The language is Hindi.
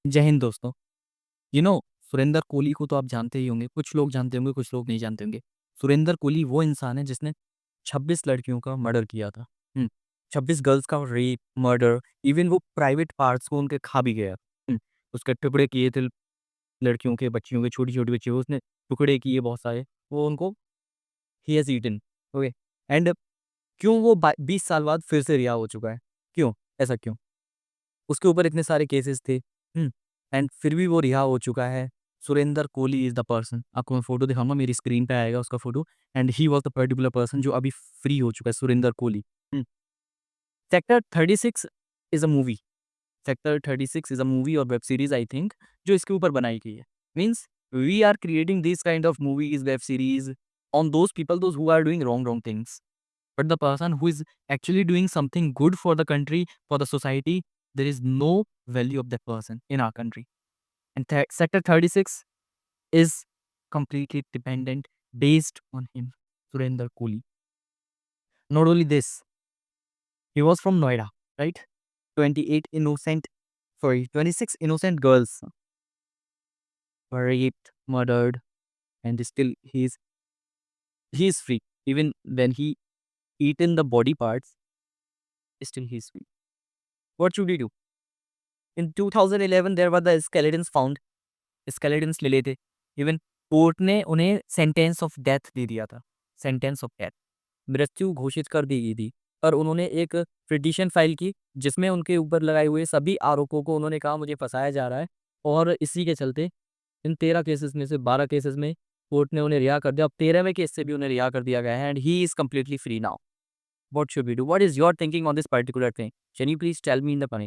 जय हिंद दोस्तों। यू नो सुरेंद्र कोहली को तो आप जानते ही होंगे, कुछ लोग जानते होंगे, कुछ लोग नहीं जानते होंगे। सुरेंद्र कोहली वो इंसान है जिसने 26 लड़कियों का मर्डर किया था। 26 गर्ल्स का रेप, मर्डर, इवन वो प्राइवेट पार्ट्स को उनके खा भी गया। उसके टुकड़े किए थे लड़कियों के, बच्चियों के, छोटी-छोटी बच्चियों के उसने टुकड़े किए बहुत सारे, वो उनको ही हैज़ ईटन। ओके। एंड क्यों वो बा 20 साल बाद फिर से रिहा हो चुका है? क्यों? ऐसा क्यों? उसके ऊपर इतने सारे केसेस थे। एंड फिर भी वो रिहा हो चुका है। Surendra Kohli is the person. आपको मैं फ़ोटो दिखाऊँगा, मेरी स्क्रीन पे आएगा उसका photo. And he was the particular person जो अभी फ्री हो चुका है, सुरेंद्र कोहली। हुँ। Sector 36 is a movie. Sector 36 is a movie और वेब सीरीज़ आई थिंक, जो इसके ऊपर बनाई गई है। Means we are creating this kind of movies, web series on those people those who are doing wrong things. But the person who is actually doing something good for the country, for the society, there is no value of that person in our country. And Sector 36 is completely dependent, based on him, Surendra Kohli. Not only this, he was from Noida, right? 26 innocent girls were raped, murdered, and still he is free. Even when he eaten the body parts, still he is free. What should he do? In 2011, there were the skeletons found. Skeletons ले लिए थे। इवन कोर्ट ने उन्हें सेंटेंस ऑफ डेथ दे दिया था। सेंटेंस ऑफ डेथ, मृत्यु घोषित कर दी गई थी। और उन्होंने एक पिटीशन फाइल की जिसमें उनके ऊपर लगाए हुए सभी आरोपों को उन्होंने कहा मुझे फंसाया जा रहा है, और इसी के चलते इन 13 केसेस में से 12 केसेस में कोर्ट ने उन्हें रिहा कर दिया। अब 13वें केस से भी उन्हें रिहा कर दिया गया है and he is completely free now. What should we do? What is your thinking on this particular thing? Can you please tell me in the comment?